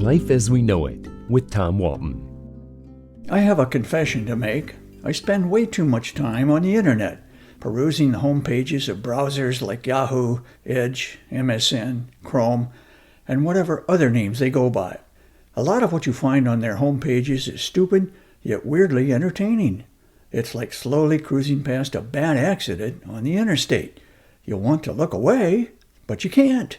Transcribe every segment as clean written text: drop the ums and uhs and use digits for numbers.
Life as We Know It with Tom Walton. I have a confession to make. I spend way too much time on the internet, perusing the home pages of browsers like Yahoo, Edge, MSN, Chrome, and whatever other names they go by. A lot of what you find on their home pages is stupid, yet weirdly entertaining. It's like slowly cruising past a bad accident on the interstate. You'll want to look away, but you can't.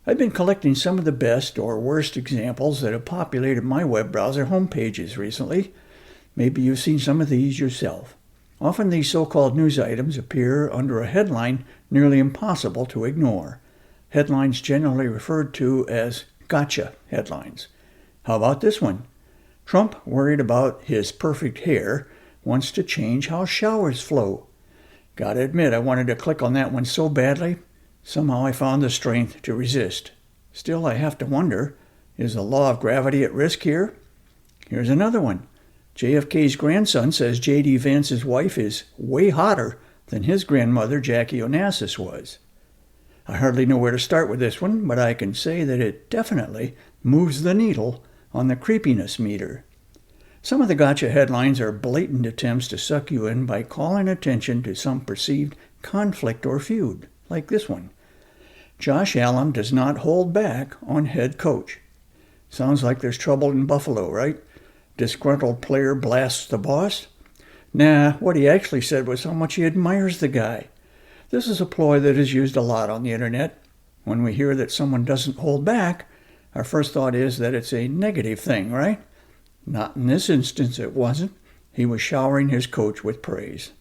I've been collecting some of the best or worst examples that have populated my web browser home pages recently. Maybe you've seen some of these yourself. Often these so-called news items appear under a headline nearly impossible to ignore. Headlines generally referred to as gotcha headlines. How about this one? Trump, worried about his perfect hair, wants to change how showers flow. Gotta admit, I wanted to click on that one so badly. Somehow I found the strength to resist. Still, I have to wonder, is the law of gravity at risk here? Here's another one. JFK's grandson says J.D. Vance's wife is way hotter than his grandmother Jackie Onassis was. I hardly know where to start with this one, but I can say that it definitely moves the needle on the creepiness meter. Some of the gotcha headlines are blatant attempts to suck you in by calling attention to some perceived conflict or feud, like this one. Josh Allen does not hold back on head coach. Sounds like there's trouble in Buffalo, right? Disgruntled player blasts the boss? Nah, what he actually said was how much he admires the guy. This is a ploy that is used a lot on the internet. When we hear that someone doesn't hold back, our first thought is that it's a negative thing, right? Not in this instance it wasn't. He was showering his coach with praise.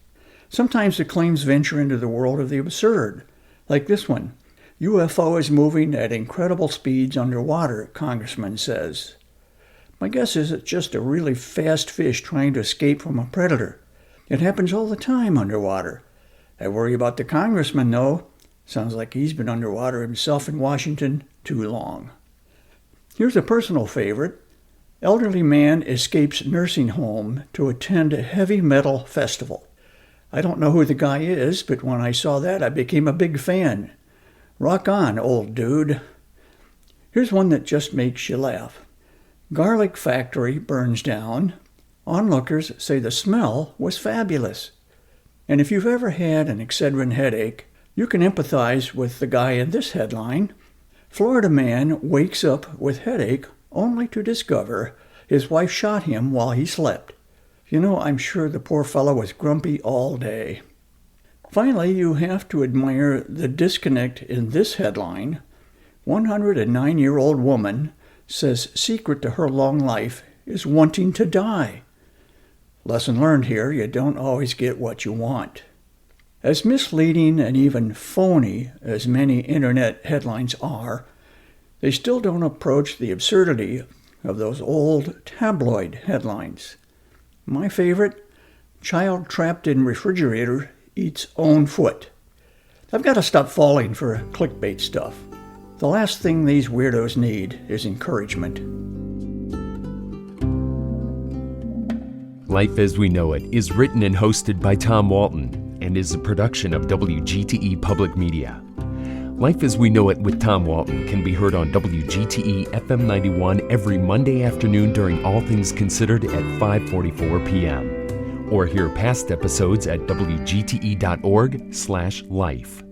Sometimes the claims venture into the world of the absurd, like this one. UFO is moving at incredible speeds underwater, Congressman says. My guess is it's just a really fast fish trying to escape from a predator. It happens all the time underwater. I worry about the congressman, though. Sounds like he's been underwater himself in Washington too long. Here's a personal favorite. Elderly man escapes nursing home to attend a heavy metal festival. I don't know who the guy is, but when I saw that, I became a big fan. Rock on, old dude. Here's one that just makes you laugh. Garlic factory burns down. Onlookers say the smell was fabulous. And if you've ever had an Excedrin headache, you can empathize with the guy in this headline. Florida man wakes up with headache only to discover his wife shot him while he slept. You know, I'm sure the poor fellow was grumpy all day. Finally, you have to admire the disconnect in this headline. 109-year-old woman says secret to her long life is wanting to die. Lesson learned here, you don't always get what you want. As misleading and even phony as many internet headlines are, they still don't approach the absurdity of those old tabloid headlines. My favorite, child trapped in refrigerator eats own foot. I've got to stop falling for clickbait stuff. The last thing these weirdos need is encouragement. Life as We Know It is written and hosted by Tom Walton and is a production of WGTE Public Media. Life as We Know It with Tom Walton can be heard on WGTE FM 91 every Monday afternoon during All Things Considered at 5:44 p.m. Or hear past episodes at wgte.org/life.